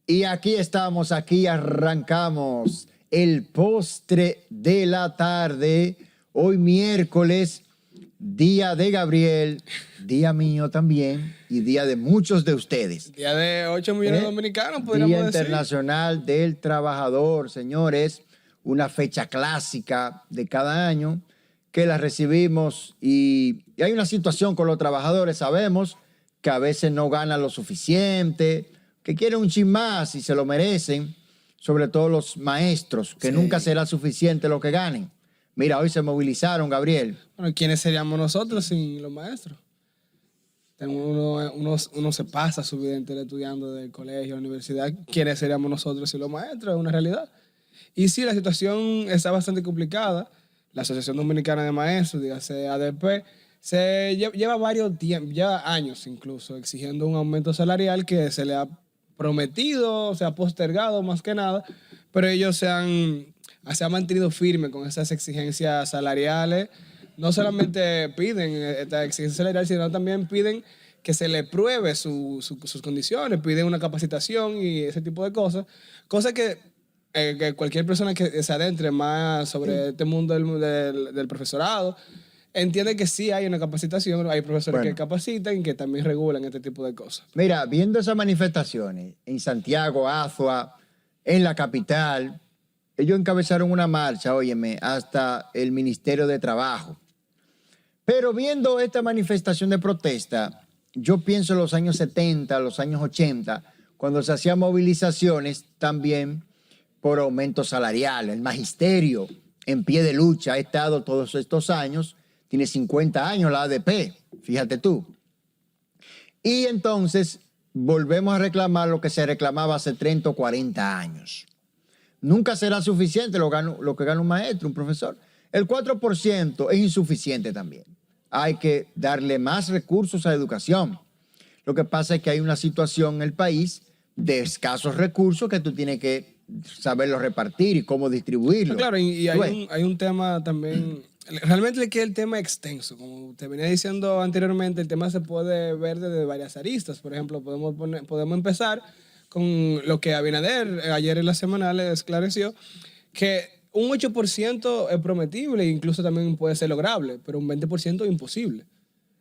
Y aquí estamos, aquí arrancamos el postre de la tarde. Hoy miércoles, día de Gabriel, día mío también y día de muchos de ustedes. Día de 8 millones de dominicanos, podríamos Día decir. Internacional del Trabajador, señores. Una fecha clásica de cada año que la recibimos y hay una situación con los trabajadores, sabemos que a veces no ganan lo suficiente, que quieren un chin más y se lo merecen, sobre todo los maestros, que nunca será suficiente lo que ganen. Mira, hoy se movilizaron, Gabriel. Bueno, ¿quiénes seríamos nosotros sin los maestros? Uno se pasa su vida entera estudiando del colegio, la universidad. ¿Quiénes seríamos nosotros sin los maestros? Es una realidad. Y sí, la situación está bastante complicada. La Asociación Dominicana de Maestros, dígase ADP, lleva varios tiempos, lleva años incluso, exigiendo un aumento salarial que se le ha prometido, se ha postergado más que nada, pero ellos se han mantenido firmes con esas exigencias salariales. No solamente piden esta exigencia salarial, sino también piden que se le pruebe sus condiciones, piden una capacitación y ese tipo de cosas. Cosas que cualquier persona que se adentre más sobre este mundo del profesorado entiende que sí hay una capacitación, hay profesores que capacitan y que también regulan este tipo de cosas. Mira, viendo esas manifestaciones en Santiago, Azua, en la capital, ellos encabezaron una marcha, óyeme, hasta el Ministerio de Trabajo. Pero viendo esta manifestación de protesta, yo pienso en los años 70, los años 80, cuando se hacían movilizaciones también por aumento salarial. El magisterio en pie de lucha ha estado todos estos años, tiene 50 años la ADP, fíjate tú. Y entonces volvemos a reclamar lo que se reclamaba hace 30 o 40 años. Nunca será suficiente lo que gana un maestro, un profesor. El 4% es insuficiente también. Hay que darle más recursos a la educación. Lo que pasa es que hay una situación en el país de escasos recursos que tú tienes que saberlo repartir y cómo distribuirlo. Claro, y hay un tema también. Realmente que el tema es extenso. Como te venía diciendo anteriormente, el tema se puede ver desde varias aristas. Por ejemplo, podemos empezar con lo que Abinader ayer en la semana le esclareció, que un 8% es prometible e incluso también puede ser lograble, pero un 20% es imposible.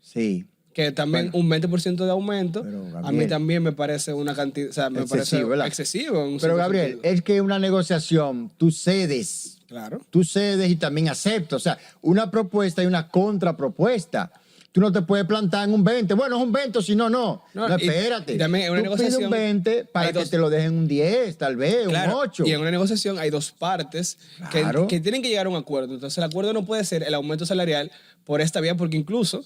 Sí. Que también un 20% de aumento, a mí también me parece una cantidad, o sea, me parece excesivo. Pero Gabriel, es que una negociación, tú cedes. Claro. Tú cedes y también aceptas. O sea, una propuesta y una contrapropuesta. Tú no te puedes plantar en un 20. Bueno, es un 20, si no, no. No, espérate. Y también en una negociación pides un 20 para que te lo dejen un 10, tal vez, claro, un 8. Y en una negociación hay dos partes que tienen que llegar a un acuerdo. Entonces, el acuerdo no puede ser el aumento salarial por esta vía, porque incluso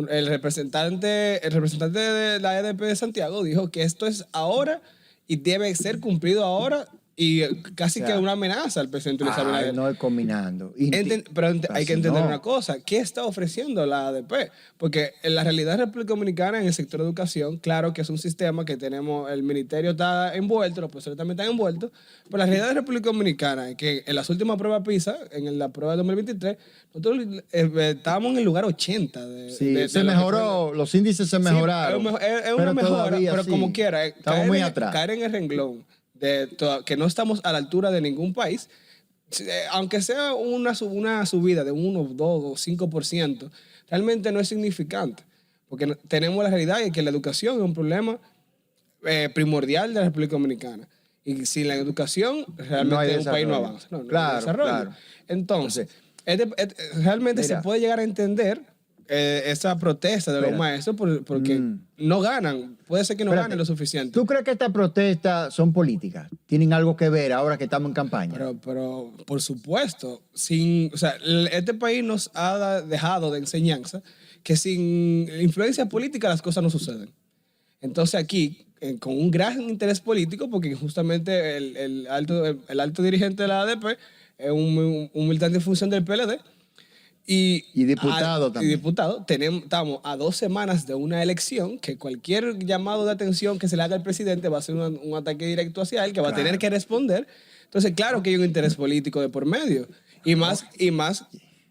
el representante de la EDP de Santiago dijo que esto es ahora y debe ser cumplido ahora y casi que una amenaza al presidente Luis Abinader. No es combinando. Pero hay que entender una cosa. ¿Qué está ofreciendo la ADP? Porque en la realidad de la República Dominicana, en el sector de educación, claro que es un sistema que tenemos, el ministerio está envuelto, los profesores también están envueltos, pero la realidad de la República Dominicana es que en las últimas pruebas PISA, en la prueba de 2023, nosotros estábamos en el lugar 80. Se mejoró, los índices se mejoraron. Sí, es una mejora, pero como quiera, estamos muy atrás. Caer en el renglón que no estamos a la altura de ningún país, aunque sea una subida de 1, 2 o 5%, realmente no es significante, porque tenemos la realidad de que la educación es un problema primordial de la República Dominicana. Y sin la educación, realmente un país no avanza. No hay desarrollo. Claro. Entonces, realmente se puede llegar a entender esa protesta de los maestros porque no ganan. Puede ser que no ganen lo suficiente. ¿Tú crees que estas protestas son políticas? ¿Tienen algo que ver ahora que estamos en campaña? Pero por supuesto, este país nos ha dejado de enseñanza que sin influencia política las cosas no suceden. Entonces aquí, con un gran interés político, porque justamente el alto dirigente de la ADP es un militante en función del PLD, y diputado también. Y diputado, estamos a 2 semanas de una elección que cualquier llamado de atención que se le haga al presidente va a ser un ataque directo hacia él, que va a tener que responder. Entonces, claro que hay un interés político de por medio. Y más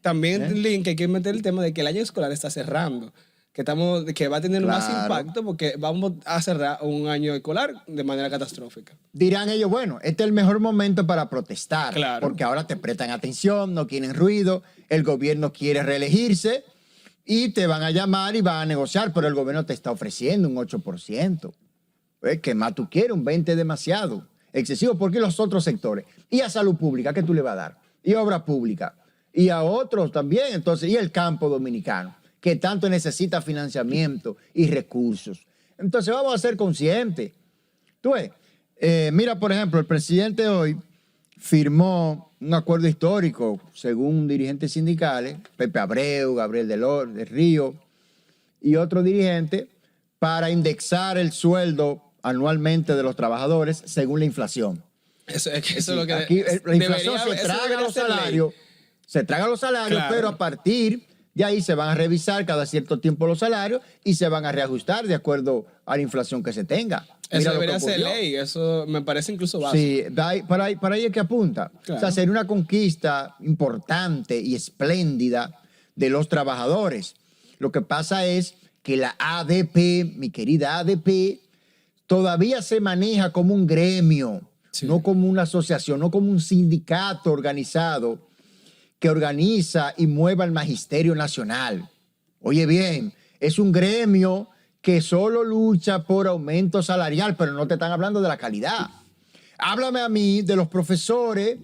también, Link, que hay que meter el tema de que el año escolar está cerrando. que va a tener más Claro. impacto porque vamos a cerrar un año escolar de manera catastrófica. Dirán ellos, bueno, este es el mejor momento para protestar, Claro. porque ahora te prestan atención, no quieren ruido, el gobierno quiere reelegirse y te van a llamar y van a negociar, pero el gobierno te está ofreciendo un 8%. ¿Qué más tú quieres? Un 20% demasiado, excesivo, porque los otros sectores. Y a salud pública, ¿qué tú le vas a dar? Y a obra pública. Y a otros también, entonces, y el campo dominicano, que tanto necesita financiamiento y recursos. Entonces vamos a ser conscientes. Tú ves, mira, por ejemplo, el presidente hoy firmó un acuerdo histórico, según dirigentes sindicales, Pepe Abreu, Gabriel del Río y otros dirigentes, para indexar el sueldo anualmente de los trabajadores según la inflación. Eso es lo que Aquí la inflación debería- se eso traga debería los ser ley. salarios, Claro. pero a partir de ahí se van a revisar cada cierto tiempo los salarios y se van a reajustar de acuerdo a la inflación que se tenga. Eso Mira lo que debería ser ocurrió. ley, eso me parece incluso básico. Sí, para ahí es que apunta. Claro. O sea, sería una conquista importante y espléndida de los trabajadores. Lo que pasa es que la ADP, mi querida ADP, todavía se maneja como un gremio, Sí. no como una asociación, no como un sindicato organizado que organiza y mueva el magisterio nacional. Oye bien, es un gremio que solo lucha por aumento salarial, pero no te están hablando de la calidad. Háblame a mí de los profesores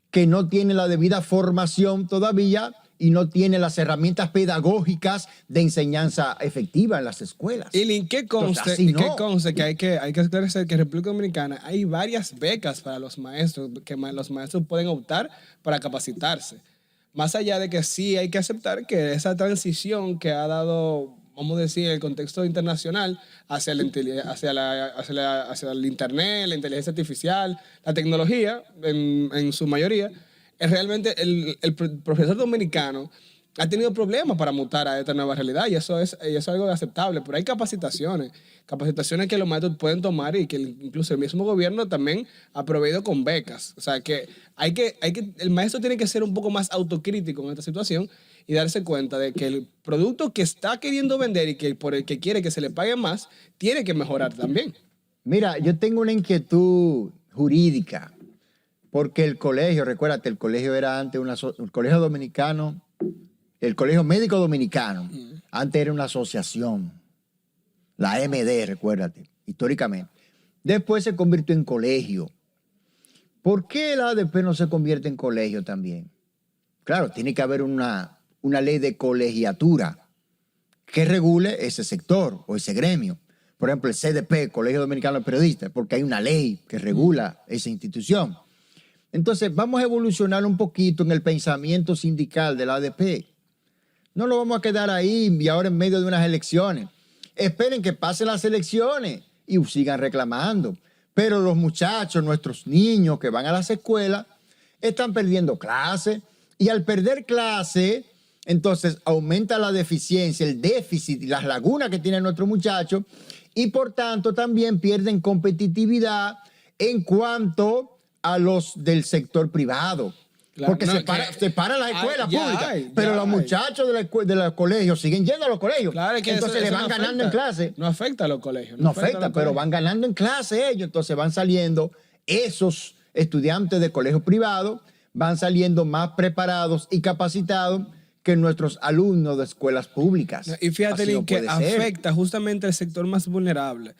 que no tienen la debida formación todavía y no tienen las herramientas pedagógicas de enseñanza efectiva en las escuelas. Y que conste, Entonces, así no. que conste que hay que esclarecer que en República Dominicana hay varias becas para los maestros, que los maestros pueden optar para capacitarse. Más allá de que sí hay que aceptar que esa transición que ha dado, vamos a decir, el contexto internacional hacia hacia el Internet, la inteligencia artificial, la tecnología, en su mayoría, es realmente el profesor dominicano ha tenido problemas para mutar a esta nueva realidad y eso es algo aceptable, pero hay capacitaciones que los maestros pueden tomar y que incluso el mismo gobierno también ha proveído con becas. O sea, que el maestro tiene que ser un poco más autocrítico en esta situación y darse cuenta de que el producto que está queriendo vender y que por el que quiere que se le pague más, tiene que mejorar también. Mira, yo tengo una inquietud jurídica, porque el colegio, recuérdate, el colegio era antes el colegio dominicano, el colegio médico dominicano, antes era una asociación, la AMD, recuérdate, históricamente. Después se convirtió en colegio. ¿Por qué el ADP no se convierte en colegio también? Claro, tiene que haber una ley de colegiatura que regule ese sector o ese gremio. Por ejemplo, el CDP, Colegio Dominicano de Periodistas, porque hay una ley que regula esa institución. Entonces, vamos a evolucionar un poquito en el pensamiento sindical del ADP. No lo vamos a quedar ahí y ahora en medio de unas elecciones. Esperen que pasen las elecciones y sigan reclamando. Pero los muchachos, nuestros niños que van a las escuelas, están perdiendo clase. Y al perder clase, entonces aumenta la deficiencia, el déficit y las lagunas que tienen nuestros muchachos. Y por tanto también pierden competitividad en cuanto a los del sector privado. Claro, Porque no, se para las escuelas públicas, ya pero los hay. muchachos de los colegios siguen yendo a los colegios. Claro, es que entonces eso le van no ganando afecta. en clase. No afecta a los colegios. No afecta a afecta, los pero colegios. van ganando en clase ellos. Entonces van saliendo esos estudiantes de colegios privados, van saliendo más preparados y capacitados que nuestros alumnos de escuelas públicas. Y fíjate, Así no Lin, que puede ser. afecta justamente al sector más vulnerable.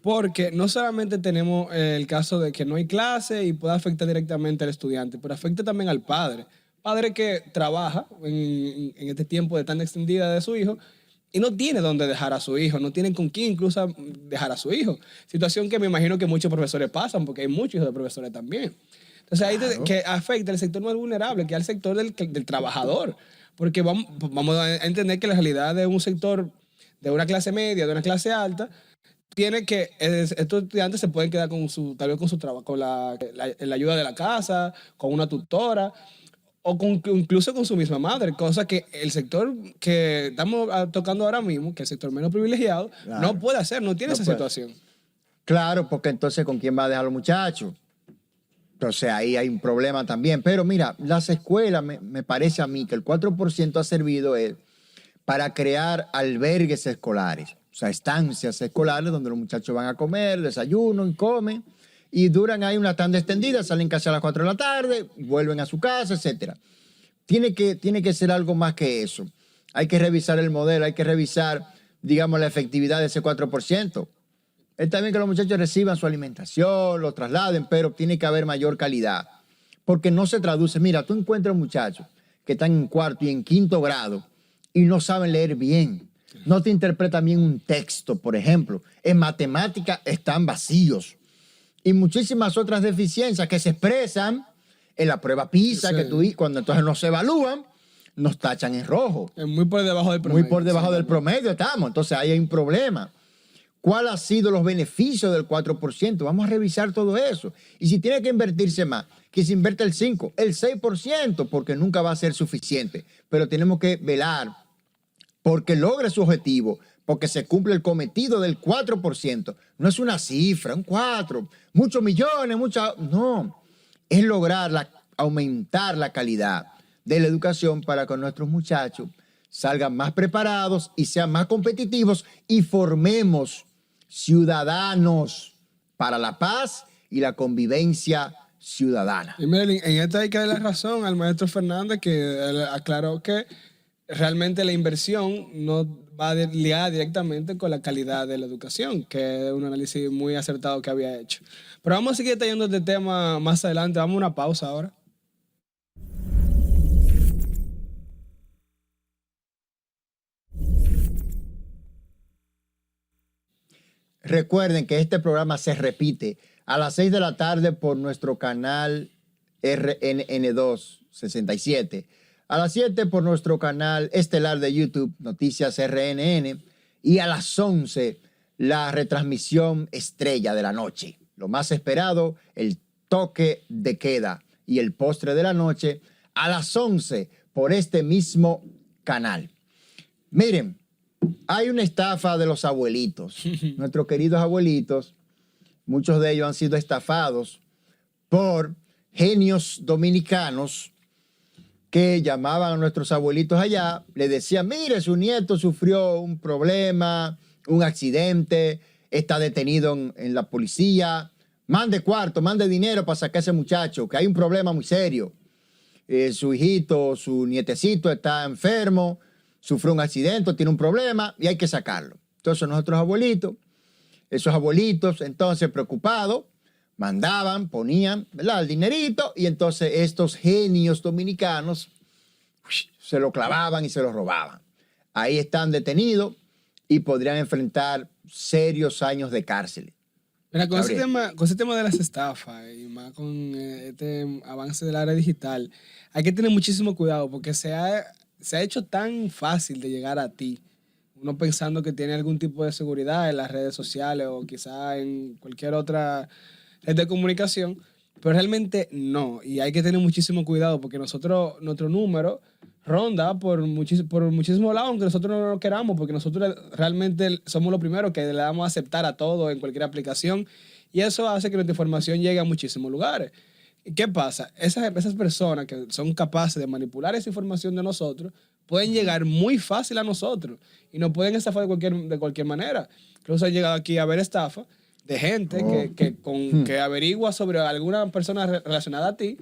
Porque no solamente tenemos el caso de que no hay clase y puede afectar directamente al estudiante, pero afecta también al padre. Padre que trabaja en este tiempo de tan extendida de su hijo y no tiene dónde dejar a su hijo, no tiene con quién incluso dejar a su hijo. Situación que me imagino que muchos profesores pasan, porque hay muchos hijos de profesores también. Entonces ahí que afecta al sector más vulnerable, que es al sector del trabajador. Porque vamos a entender que la realidad de un sector, de una clase media, de una clase alta, tiene que estos estudiantes se pueden quedar tal vez con su trabajo, con la ayuda de la casa, con una tutora o incluso con su misma madre, cosa que el sector que estamos tocando ahora mismo, que es el sector menos privilegiado, Claro. no puede hacer, no tiene No esa puede. situación. Claro, porque entonces ¿con quién va a dejar a los muchachos? Entonces ahí hay un problema también. Pero mira, las escuelas, me parece a mí que el 4% ha servido para crear albergues escolares, o sea, estancias escolares donde los muchachos van a comer, desayunan, comen y duran ahí una tanda extendida, salen casi a las 4 de la tarde, vuelven a su casa, etc. Tiene que ser algo más que eso. Hay que revisar el modelo, hay que revisar, digamos, la efectividad de ese 4%. Está bien que los muchachos reciban su alimentación, lo trasladen, pero tiene que haber mayor calidad. Porque no se traduce. Mira, tú encuentras muchachos que están en cuarto y en quinto grado y no saben leer bien. No te interpretan bien un texto, por ejemplo. En matemática están vacíos. Y muchísimas otras deficiencias que se expresan en la prueba PISA, sí, que tú cuando entonces no se evalúan, nos tachan en rojo. Es muy por debajo del promedio. Muy por debajo del promedio estamos. Entonces ahí hay un problema. ¿Cuáles han sido los beneficios del 4%? Vamos a revisar todo eso. Y si tiene que invertirse más, que se invierta el 5%, el 6%, porque nunca va a ser suficiente. Pero tenemos que velar porque logre su objetivo, porque se cumple el cometido del 4%. No es una cifra, un 4, muchos millones, no. Es lograr aumentar la calidad de la educación para que nuestros muchachos salgan más preparados y sean más competitivos y formemos ciudadanos para la paz y la convivencia ciudadana. Y miren, en esta hay que darle la razón al maestro Fernández, que él aclaró que realmente la inversión no va ligada directamente con la calidad de la educación, que es un análisis muy acertado que había hecho. Pero vamos a seguir detallando este tema más adelante. Vamos a una pausa ahora. Recuerden que este programa se repite a las 6 de la tarde por nuestro canal RNN2 67, a las 7 por nuestro canal estelar de YouTube, Noticias RNN, y a las 11 la retransmisión estrella de la noche. Lo más esperado, el toque de queda y el postre de la noche a las 11 por este mismo canal. Miren, hay una estafa de los abuelitos. Nuestros queridos abuelitos, muchos de ellos han sido estafados por genios dominicanos que llamaban a nuestros abuelitos allá, le decían, mire, su nieto sufrió un problema, un accidente, está detenido en la policía, mande cuarto, mande dinero para sacar a ese muchacho, que hay un problema muy serio. Su hijito, su nietecito está enfermo, sufrió un accidente, tiene un problema y hay que sacarlo. Entonces esos abuelitos, entonces preocupados, mandaban, ponían, ¿verdad?, el dinerito y entonces estos genios dominicanos se lo clavaban y se lo robaban. Ahí están detenidos y podrían enfrentar serios años de cárcel. Mira, con ese tema de las estafas y más con este avance del área digital, hay que tener muchísimo cuidado porque se ha hecho tan fácil de llegar a ti, uno pensando que tiene algún tipo de seguridad en las redes sociales o quizá en cualquier otra red de comunicación, pero realmente no. Y hay que tener muchísimo cuidado porque nuestro número ronda por muchísimos lados, aunque nosotros no lo queramos, porque nosotros realmente somos los primeros que le damos a aceptar a todo en cualquier aplicación y eso hace que nuestra información llegue a muchísimos lugares. ¿Qué pasa? Esas personas que son capaces de manipular esa información de nosotros pueden llegar muy fácil a nosotros y nos pueden estafar de cualquier manera. Incluso han llegado aquí a ver estafa de gente que averigua sobre alguna persona relacionada a ti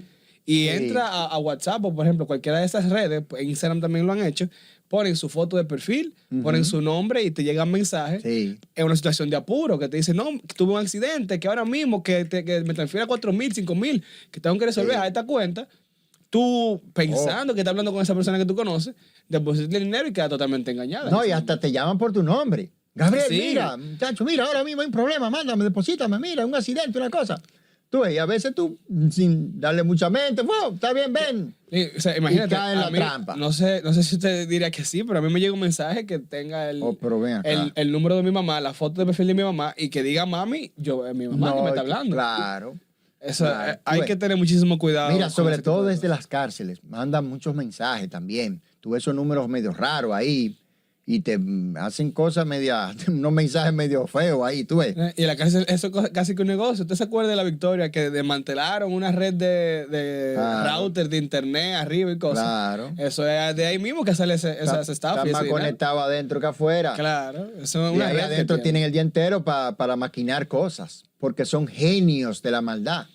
y entra a WhatsApp o, por ejemplo, cualquiera de esas redes, en Instagram también lo han hecho, ponen su foto de perfil, ponen su nombre y te llegan mensajes en una situación de apuro que te dicen, no, tuve un accidente, que ahora mismo que me transfiera 4,000, 5,000, que tengo que resolver a esta cuenta. Tú, pensando que estás hablando con esa persona que tú conoces, depositas el dinero y quedas totalmente engañada. No, y hasta te llaman por tu nombre. Gabriel, mira, muchacho, mira, ahora mismo hay un problema, mándame, deposítame, mira, un accidente, una cosa. Tú ves, y a veces tú, sin darle mucha mente, wow, está bien, ven. O sea, imagínate, y cae en la trampa. No sé si usted diría que sí, pero a mí me llega un mensaje que tenga el número de mi mamá, la foto de perfil de mi mamá, y que diga, mami, es mi mamá que me está hablando. Claro. Eso, hay que tener muchísimo cuidado. Mira, sobre todo desde las cárceles, mandan muchos mensajes también. Tuve esos números medio raros ahí. y te hacen cosas unos mensajes medio feos ahí, tú ves. Y la cárcel, eso es casi que un negocio. ¿Usted se acuerda de la Victoria que desmantelaron una red de router de internet arriba y cosas? Claro. Eso es de ahí mismo que sale esa estafa. Está más conectado adentro que afuera. Claro. Eso es Y una ahí red adentro tienen el día entero para maquinar cosas, porque son genios de la maldad.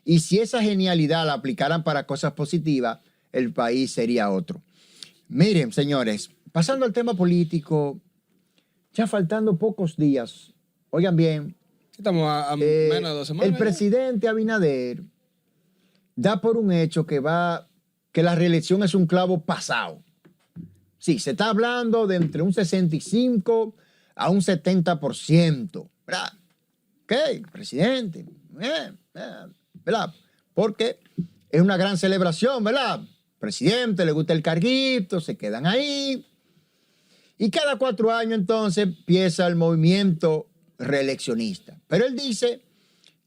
Y si esa genialidad la aplicaran para cosas positivas, el país sería otro. Miren, señores, pasando al tema político, ya faltando pocos días, oigan bien, Estamos a menos de 2 semanas. el presidente Abinader da por un hecho que la reelección es un clavo pasado. Sí, se está hablando de entre un 65 a un 70%, ¿verdad? Ok, presidente, ¿verdad? Porque es una gran celebración, ¿verdad? Presidente, le gusta el carguito, se quedan ahí. Y cada 4 años entonces empieza el movimiento reeleccionista. Pero él dice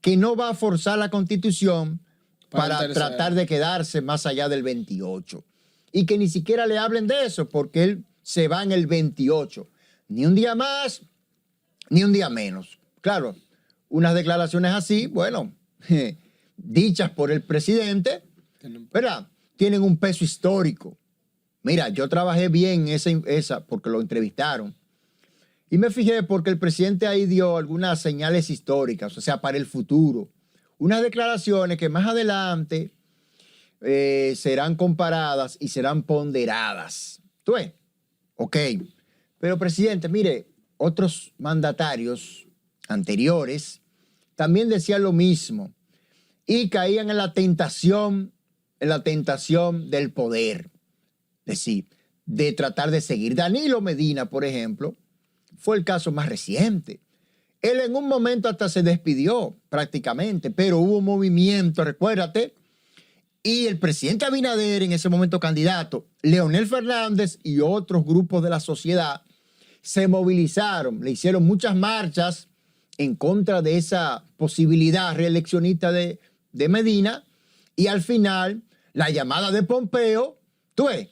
que no va a forzar la Constitución para tratar de quedarse más allá del 28. Y que ni siquiera le hablen de eso, porque él se va en el 28. Ni un día más, ni un día menos. Claro, unas declaraciones así, bueno, dichas por el presidente, ¿verdad? Tienen un peso histórico. Mira, yo trabajé bien esa porque lo entrevistaron. Y me fijé porque el presidente ahí dio algunas señales históricas, o sea, para el futuro. Unas declaraciones que más adelante serán comparadas y serán ponderadas. ¿Tú ves? Ok. Pero, presidente, mire, otros mandatarios anteriores también decían lo mismo y caían en la tentación del poder. Es decir, de tratar de seguir. Danilo Medina, por ejemplo, fue el caso más reciente. Él en un momento hasta se despidió prácticamente, pero hubo un movimiento, recuérdate, y el presidente Abinader, en ese momento candidato, Leonel Fernández y otros grupos de la sociedad se movilizaron, le hicieron muchas marchas en contra de esa posibilidad reeleccionista de Medina, y al final la llamada de Pompeo, tú ves,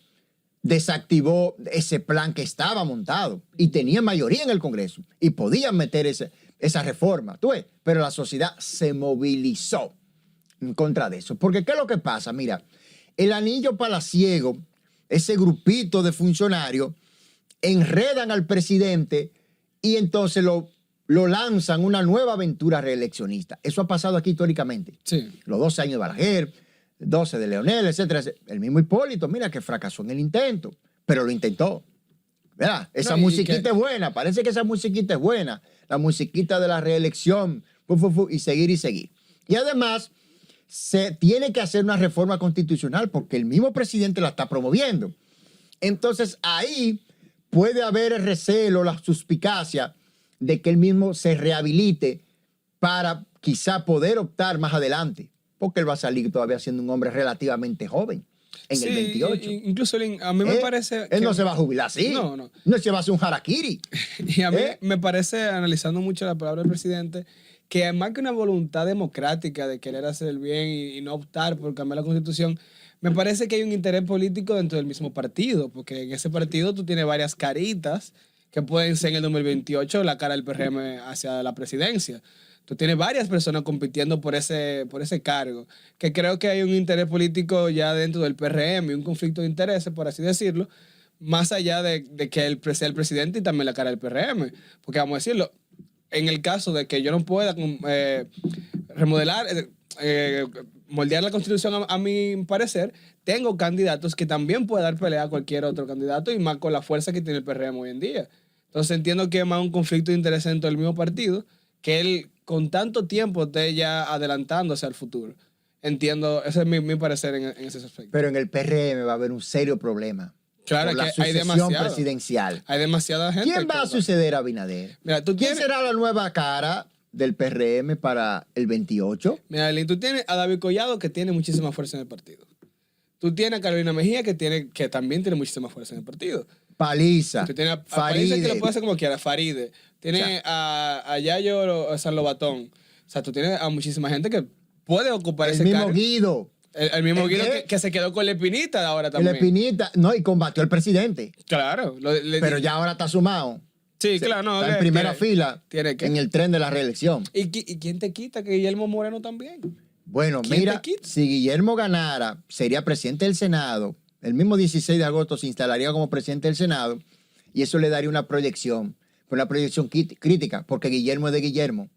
desactivó ese plan que estaba montado y tenía mayoría en el Congreso y podían meter esa reforma, tú ves, pero la sociedad se movilizó en contra de eso. Porque ¿qué es lo que pasa? Mira, el anillo palaciego, ese grupito de funcionarios, enredan al presidente y entonces lo lanzan una nueva aventura reeleccionista. Eso ha pasado aquí históricamente. Sí. Los 12 años de Balaguer, 12 de Leonel, etcétera. El mismo Hipólito, mira que fracasó en el intento, pero lo intentó. ¿Verdad? Esa musiquita es buena, parece que esa musiquita es buena. La musiquita de la reelección, y seguir y seguir. Y además, se tiene que hacer una reforma constitucional porque el mismo presidente la está promoviendo. Entonces, ahí puede haber el recelo, la suspicacia de que él mismo se rehabilite para quizá poder optar más adelante, porque él va a salir todavía siendo un hombre relativamente joven en el 28. Incluso a mí me parece... Él no se va a jubilar así. No. No se va a hacer un harakiri. Y a mí me parece, analizando mucho la palabra del presidente, que más que una voluntad democrática de querer hacer el bien y no optar por cambiar la Constitución, me parece que hay un interés político dentro del mismo partido, porque en ese partido tú tienes varias caritas que pueden ser en el 2028 la cara del PRM hacia la presidencia. Tú tienes varias personas compitiendo por ese cargo, que creo que hay un interés político ya dentro del PRM y un conflicto de intereses, por así decirlo, más allá de que él sea el presidente y también la cara del PRM. Porque vamos a decirlo, en el caso de que yo no pueda remodelar, moldear la Constitución a mi parecer, tengo candidatos que también pueden dar pelea a cualquier otro candidato y más con la fuerza que tiene el PRM hoy en día. Entonces entiendo que es más un conflicto de interés dentro del mismo partido, que él con tanto tiempo esté ya adelantándose al futuro. Entiendo, ese es mi parecer en ese aspecto. Pero en el PRM va a haber un serio problema. Claro, por la que hay sucesión presidencial. Hay demasiada gente. ¿Quién va a suceder a Abinader? Mira, ¿Quién será la nueva cara del PRM para el 28? Mira, Elin, tú tienes a David Collado, que tiene muchísima fuerza en el partido. Tú tienes a Carolina Mejía, que también tiene muchísima fuerza en el partido. Paliza. Tú tienes a Paliza, que lo puede hacer como quiera, Faride. Tienes a Yayo San Lobatón. O sea, tú tienes a muchísima gente que puede ocupar ese cargo. El mismo Guido. El mismo Guido ¿Qué? que se quedó con la espinita de ahora El también. Espinita, no, y combatió al presidente. Claro. Pero ya ahora está sumado. Sí, claro, no. Está en primera fila tiene que. en el tren de la reelección. ¿Y quién te quita que Guillermo Moreno también? Bueno, ¿Quién mira, te quita? si Guillermo ganara, sería presidente del Senado. El mismo 16 de agosto se instalaría como presidente del Senado y eso le daría una proyección crítica, porque Guillermo es de Guillermo.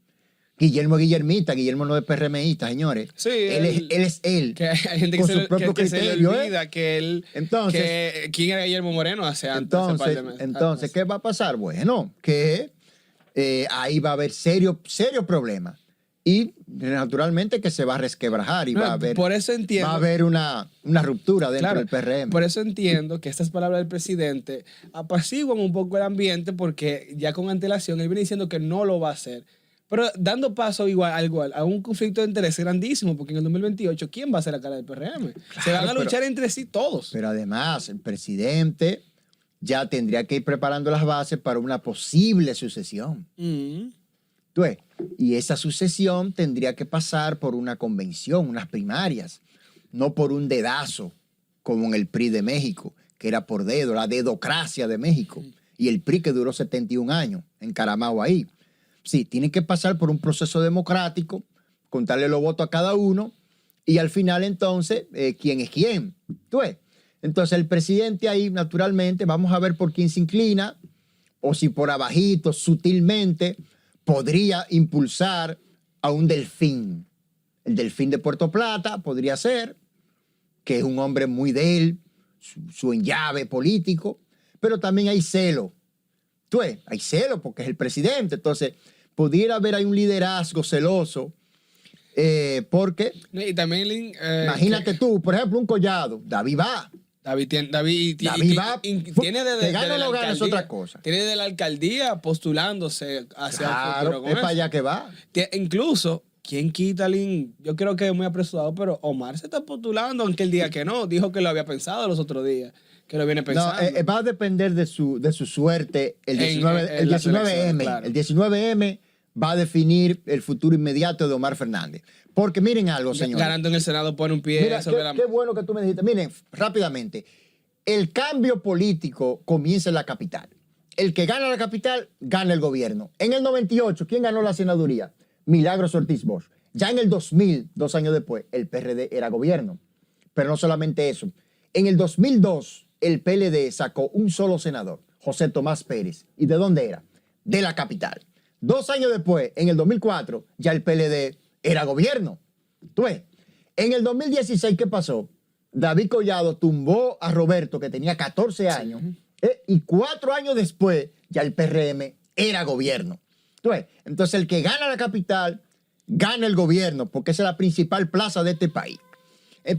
Guillermo es guillermita, Guillermo no es PRMista, señores. Sí, él es él. Que hay gente con que, su propio que se le criterio, olvida que él. Entonces, ¿quién era Guillermo Moreno hace antes? hace par de meses? Entonces, ¿qué va a pasar? Bueno, que ahí va a haber serio problema. Y naturalmente que se va a resquebrajar y No, va a haber, por eso entiendo, va a haber una ruptura dentro claro, del PRM. Por eso entiendo que estas palabras del presidente apaciguan un poco el ambiente porque ya con antelación él viene diciendo que no lo va a hacer. Pero dando paso igual a un conflicto de interés grandísimo, porque en el 2028, ¿quién va a ser la cara del PRM? Se van a luchar entre sí todos. Pero además, el presidente ya tendría que ir preparando las bases para una posible sucesión. ¿Tú ves? Y esa sucesión tendría que pasar por una convención, unas primarias, no por un dedazo, como en el PRI de México, que era por dedo, la dedocracia de México, y el PRI que duró 71 años, encaramado ahí. Sí, tienen que pasar por un proceso democrático, contarle los votos a cada uno, y al final entonces, ¿quién es quién? ¿Tú ves? Entonces el presidente ahí, naturalmente, vamos a ver por quién se inclina, o si por abajito, sutilmente, podría impulsar a un Delfín. El Delfín de Puerto Plata podría ser, que es un hombre muy de él, su enllave político, pero también hay celo. Tú ves, hay celo porque es el presidente, entonces pudiera haber ahí un liderazgo celoso, porque Y también, imagínate tú, por ejemplo, un Collado, David va. David va, tiene que gane o no gane es otra cosa. Tiene de la alcaldía postulándose hacia el futuro con es para eso. allá que va. Incluso, ¿quién quita, Lin? Yo creo que es muy apresurado, pero Omar se está postulando, aunque él diga que no. Dijo que lo había pensado los otros días, que lo viene pensando. No, va a depender de su suerte el 19M. Claro. El 19M va a definir el futuro inmediato de Omar Fernández. Porque miren algo, señores. Ganando en el Senado pone un pie Mira, sobre la qué bueno que tú me dijiste. Miren, rápidamente. El cambio político comienza en la capital. El que gana la capital, gana el gobierno. En el 98, ¿quién ganó la senaduría? Milagros Ortiz Bosch. Ya en el 2000, 2 años después, el PRD era gobierno. Pero no solamente eso. En el 2002, el PLD sacó un solo senador, José Tomás Pérez. ¿Y de dónde era? De la capital. 2 años después, en el 2004, ya el PLD era gobierno. ¿Tú ves? En el 2016, ¿qué pasó? David Collado tumbó a Roberto, que tenía 14 años, y 4 años después, ya el PRM era gobierno. ¿Tú ves? Entonces, el que gana la capital, gana el gobierno, porque esa es la principal plaza de este país.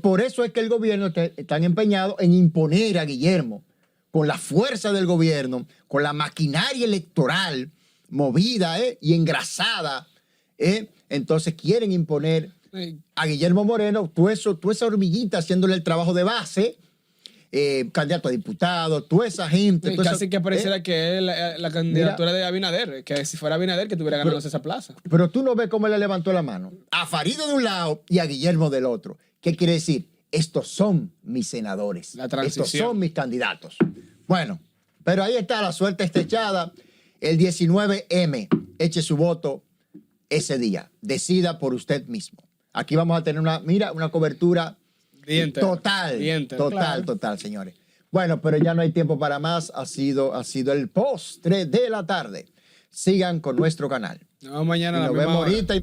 Por eso es que el gobierno está empeñado en imponer a Guillermo, con la fuerza del gobierno, con la maquinaria electoral movida y engrasada. Entonces quieren imponer a Guillermo Moreno, toda esa hormiguita haciéndole el trabajo de base, candidato a diputado, toda esa gente. Casi que pareciera que es la candidatura de Abinader, que si fuera Abinader que tuviera ganándose esa plaza. Pero tú no ves cómo él le levantó la mano. A Farido de un lado y a Guillermo del otro. ¿Qué quiere decir? Estos son mis senadores. La transición. Estos son mis candidatos. Bueno, pero ahí está la suerte estrechada. El 19M, eche su voto ese día. Decida por usted mismo. Aquí vamos a tener una cobertura total, señores. Bueno, pero ya no hay tiempo para más. Ha sido el postre de la tarde. Sigan con nuestro canal. No, mañana y a la nos misma vemos hora. ahorita.